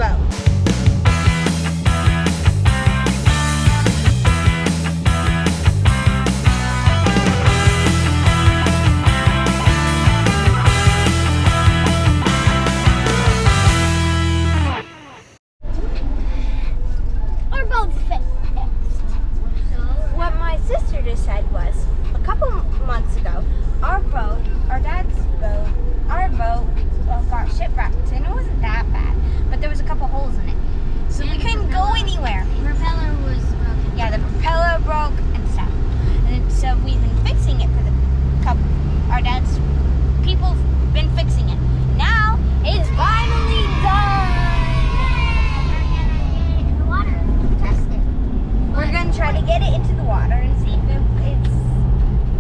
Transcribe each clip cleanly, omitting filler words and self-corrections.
boat. Our boat's fixed. What my sister just said was, a couple months ago, our dad's boat, got shipwrecked, and it wasn't that bad, but there was a couple holes in it, so we couldn't go anywhere. The propeller was broken. Yeah, the propeller broke and stuff, and so we've been fixing it for the couple. Our dad's people been fixing it. Now it's finally done. In the water. Test it. We're gonna try to get it into the water and see if it's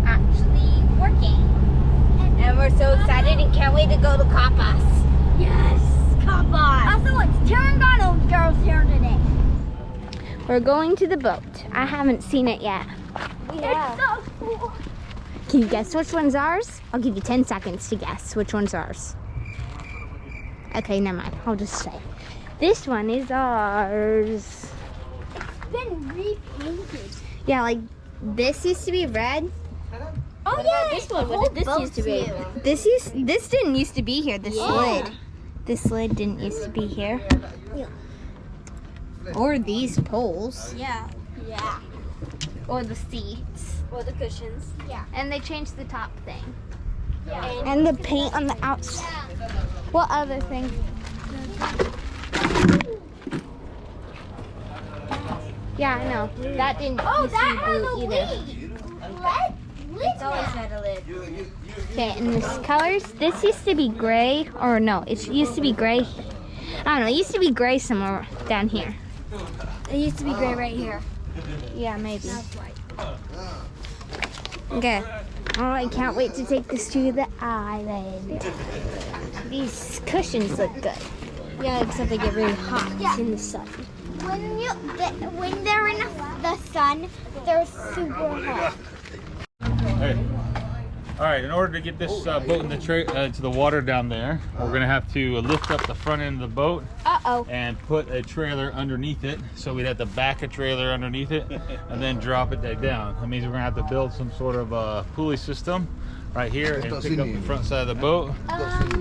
actually working. And we're so excited and can't wait to go to Capas. Yes, come on. Also, it's Tarragona girls here today. We're going to the boat. I haven't seen it yet. It's so cool. Can you guess which one's ours? I'll give you 10 seconds to guess which one's ours. Okay, never mind. I'll just say. This one is ours. It's been repainted. Yeah, like this used to be red. Oh yeah, this one. What did this used to be? This didn't used to be here. This Yeah. lid. This lid didn't used to be here. Yeah. Or these poles. Yeah. Yeah. Or the seats. Or the cushions. Yeah. And they changed the top thing. Yeah. And the paint on the outside. What other thing? Yeah, I know. That didn't Oh, used that to be has a blue either. lid. It's always had a lid. Okay, and this colors, this used to be gray, or no, it used to be gray. I don't know, it used to be gray somewhere down here. It used to be gray right here. Yeah, maybe. That's white. Okay. Oh, I can't wait to take this to the island. These cushions look good. Yeah, except they get really hot In the sun. when they're in the sun, they're super hot. Hey. All right, in order to get this boat in the to the water down there, we're gonna have to lift up the front end of the boat Uh-oh. and put a trailer underneath it. So we'd have to back a trailer underneath it and then drop it back down. That means we're gonna have to build some sort of pulley system right here and pick up the front side of the boat,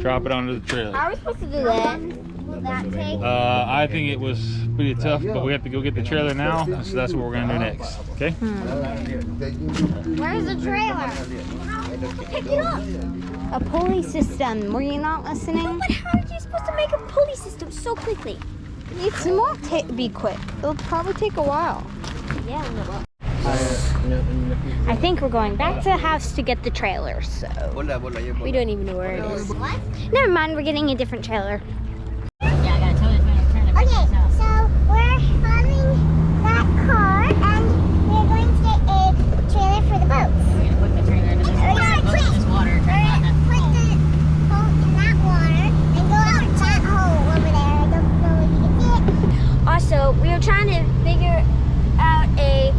drop it onto the trailer. How are we supposed to do that? Will that take? I think it was pretty tough, but we have to go get the trailer now, so that's what we're gonna do next. Okay? Where's the trailer? Pick it up. A pulley system. Were you not listening? But how are you supposed to make a pulley system so quickly? It won't be quick. It'll probably take a while. Yeah. I think we're going back to the house to get the trailer, so. We don't even know where it is. What? Never mind, we're getting a different trailer. Okay, so we're following that car and we're going to get a trailer for the boat. Put the trailer into this We're gonna boat in this water. put the boat in that water and go out that hole over there. I don't know if you can see it. Also, we were trying to figure out a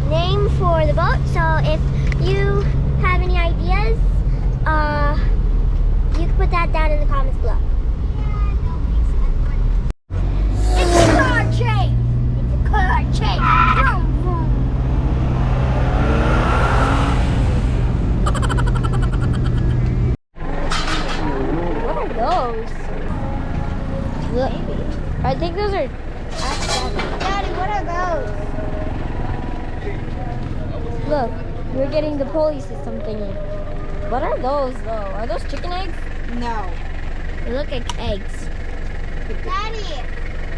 name for the boat. So if you have any ideas, you can put that down in the comments below. It's a car chase! It's a car chase! Vroom, vroom. What are those? Look, I think those are. Daddy, what are those? Look, we're getting the pulley system thingy. What are those though? Are those chicken eggs? No. They look like eggs. Daddy!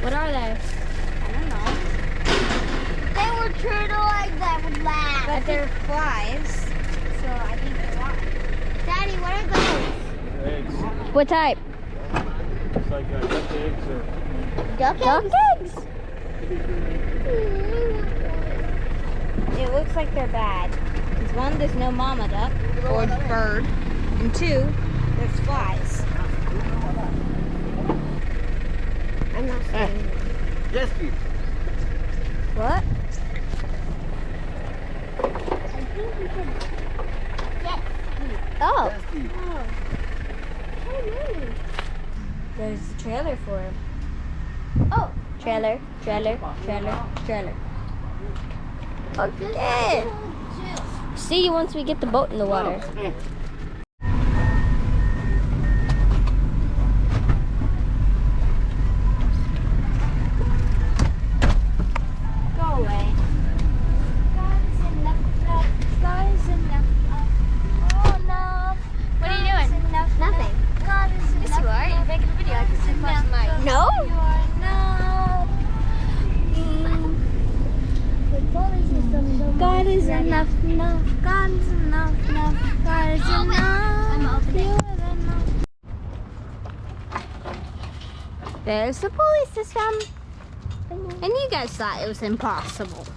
What are they? I don't know. They were turtle eggs that would laugh. But they're flies. So I think they're not. Daddy, what are those? Eggs. What type? It's like duck eggs or Duck Duck eggs? eggs. It looks like they're bad. Because one, there's no mama duck or bird. And two, there's flies. I'm not saying. Yes, please. What? I think we should get Oh, Yes, please. Oh. Hey, Mommy. there's a trailer for him. trailer, trailer, trailer, trailer. Okay. See you once we get the boat in the water. Go away. God is enough, enough. God is enough. Oh, enough. What are you doing? Nothing. God is enough. Yes, you are. You're making a video. I can see across the mic. No? You are enough. God is enough, enough. God is enough, enough. God is enough. You are enough. There's the pulley system. And you guys thought it was impossible.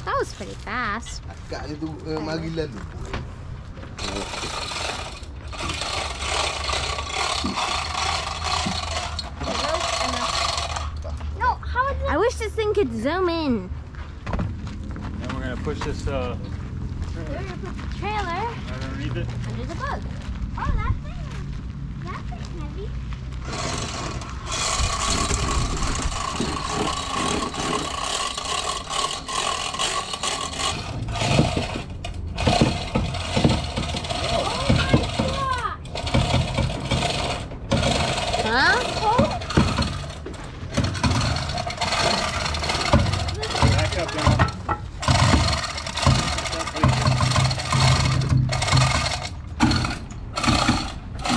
That was pretty fast. Kakaknya tu mari lalu. No, how is I wish this thing could zoom in. And we're gonna push this We're gonna put the trailer right underneath it. under the boat. Oh, that's heavy. Huh? Back up now.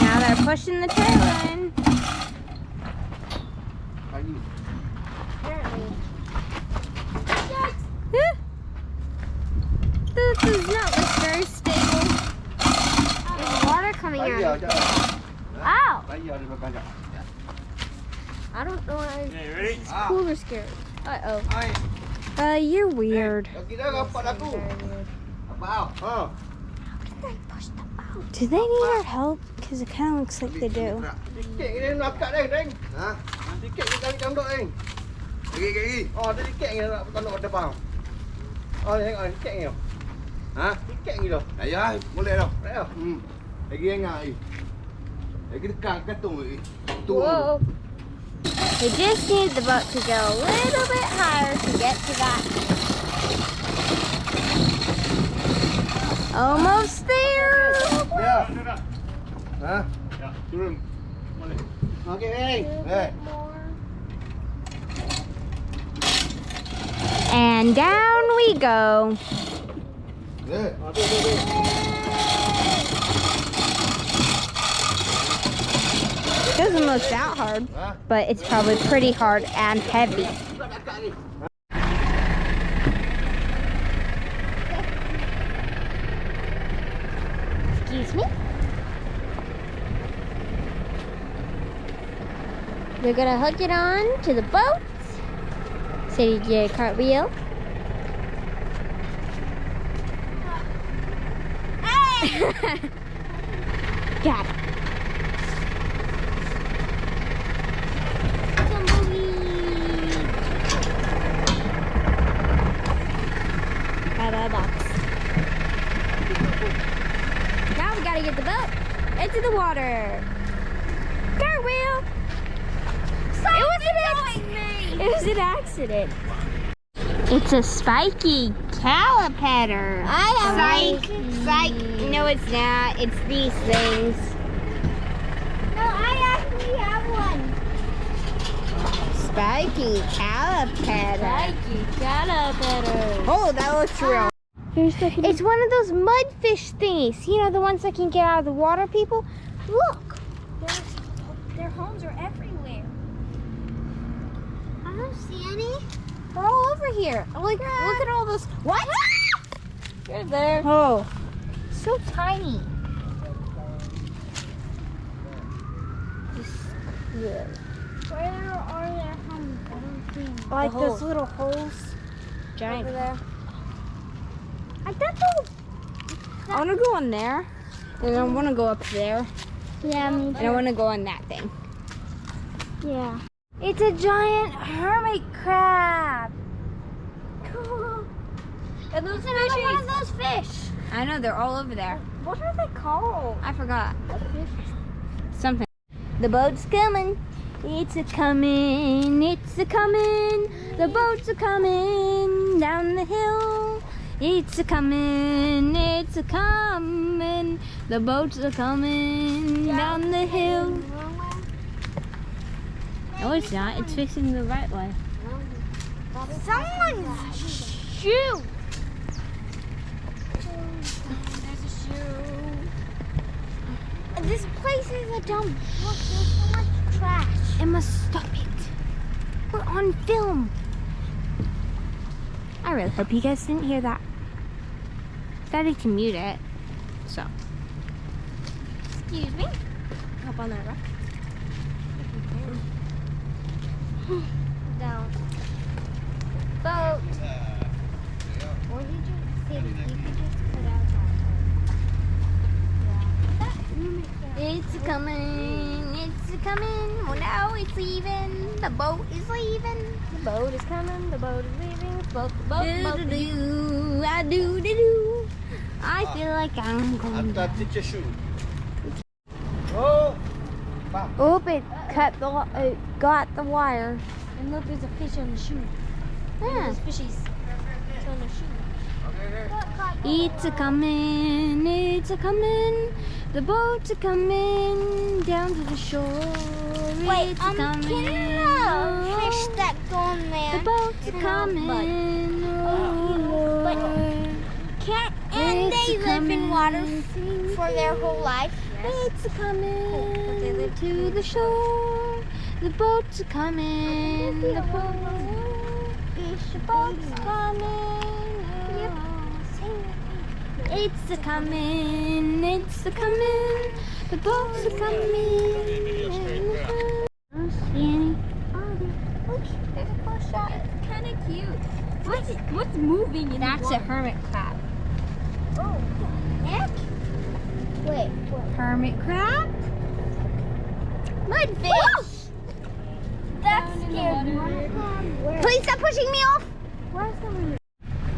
Now they're pushing the trailer in. This does not look very stable. There's water coming Bây out. giờ cho. Ow! Bây giờ đi vào căn nhà. I don't know why. Okay, ready? Cool or scared. Uh-oh. Ai? You're weird. Lagi dah rapat aku. Apa? Ha. Do they need our help? Because it kind of looks like they do. Sikit ni nak kat ni, Ding. Ha? Sikit ni kali jam dok, Ding. Lagi. Oh, dia sikit ni nak tolong kat depan. Oh, tengok sikit ni. Ha? Sikit ni tu. Ayah, boleh dah. Boleh dah. Lagi ingat ni. Lagi dekat katung ni. Tu. Whoa. We just need the boat to go a little bit higher to get to that. Almost there. Ya. Ha? Ya, turun. Boleh. Okey, Ding. Eh. And down we go. Eh. Doesn't look that hard, Ha? but it's probably pretty hard and heavy. Dekat ni. Excuse me? They're gonna hook it on to the boat. So you get a cartwheel. Got it. Out of the box. Now we gotta get the boat into the water. Cartwheel. It was an accident. It's a spiky calipetter. I have Psych. No, it's not. It's these things. No, I actually have one. Spiky calipetter. Calipetter. Oh, that looks real. It's one of those mudfish thingies. You know, the ones that can get out of the water, people? Look. Their homes are everywhere. I don't see any. They're all over here. Like, look at all those. What? You're there. Oh, so tiny. Where are their homes? I don't see them. Like The those holes. little holes. Giant. Over there. I thought those. I want to go on there. And I want to go up there. Yeah, me And I want to go on that thing. Yeah. It's a giant hermit crab. Cool. And those Another one of those fish. I know, they're all over there. What are they called? I forgot. Something. The boat's coming. It's a coming, it's a coming. The boats are coming down the hill. It's a coming, it's a coming. The boats are coming down the hill. No, it's not. It's facing the right way. Someone's shoe. There's a shoe. This place is a dump. Look, there's so much trash. Emma, stop it. We're on film. I really hope you guys didn't hear that. Started to mute it. So. Excuse me. Hop on that rock. Down. Boat. Or you just sit. You could just put out It's a coming, it's a coming. Oh, now it's leaving. The boat is leaving. The boat is coming. The boat is leaving. Boat. Do-do-do, I do-do-do. I feel like I'm going After down. teacher shoe. Oh. Oh, it got the wire. And look, there's a fish on the shoe. Yeah. There's fishies. It's on the shoe. It's a coming, it's a coming. The boats are coming down to the shore. Wait, It's can coming. the fish that go in there? The boats are coming. Oh, But Lord. can't and It's they live in water coming. for their whole life. It's a coming But they live to the shore. The boats are coming. The boats are coming. It's a coming. It's a coming. The boats are coming. I don't see any. Look, there's a cool shot. It's kind of cute. What's moving in That's a hermit crab. Oh, heck? Wait, what? Hermit crab? Mudfish. That scared me. Please stop pushing me off. Where's the one?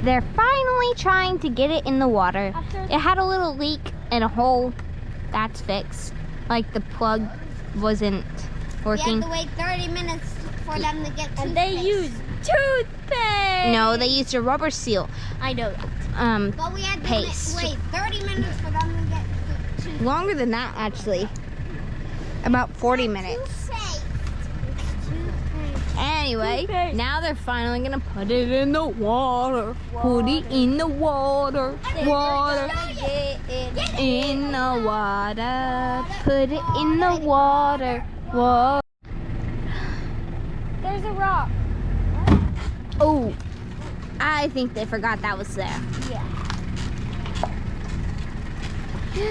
They're finally trying to get it in the water. It had a little leak and a hole. That's fixed. Like the plug wasn't working. You have to wait 30 minutes for them to get toothpaste. And they used toothpaste. No, they used a rubber seal. I know that. But we had to Paste. wait 30 minutes for them to get toothpaste. Longer than that, actually. About 40 minutes. Anyway, now they're finally gonna put it in the water. Put it in the water. Water. In the water. Put it in the water. Water. There's a rock. Oh, I think they forgot that was there. Yeah. Do we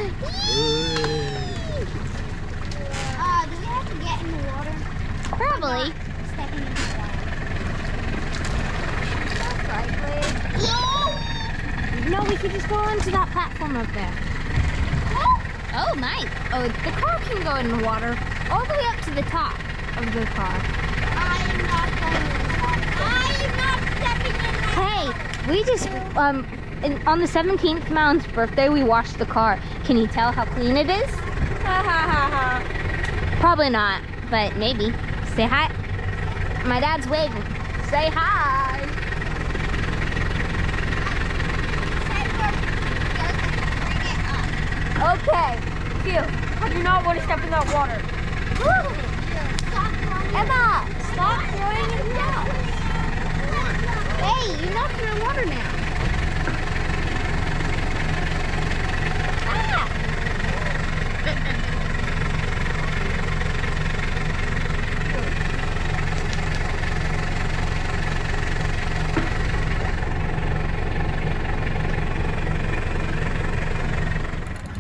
have to get in the water? Probably. Stepping in the water. No, we could just go onto that platform up there. Oh, nice. Oh, the car can go in the water all the way up to the top of the car. I am not going in the water. I am not stepping in the Hey, we just, on the 17th, Mountain's birthday, we washed the car. Can you tell how clean it is? Probably not, but maybe. Say hi. My dad's waving. Say hi. Okay. Phew. I do not want to step in that water. Emma, stop throwing it down. Hey, you're not in the water now. Ah.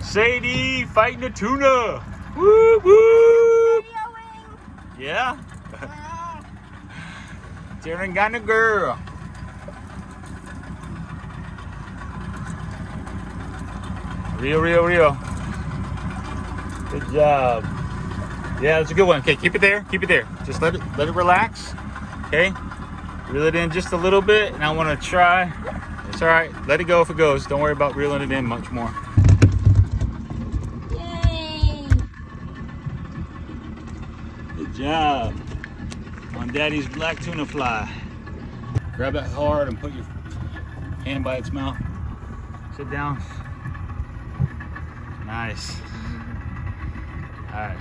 Sadie fighting a tuna. Woo woo. Yeah. Tarragona girl. Real. Good job. Yeah, that's a good one. Okay, keep it there. Keep it there. Just let it relax. Okay. Reel it in just a little bit, and I want to try. It's all right. Let it go if it goes. Don't worry about reeling it in much more. Good job on Daddy's black tuna fly. Grab that hard and put your hand by its mouth. Sit down. Nice. All right.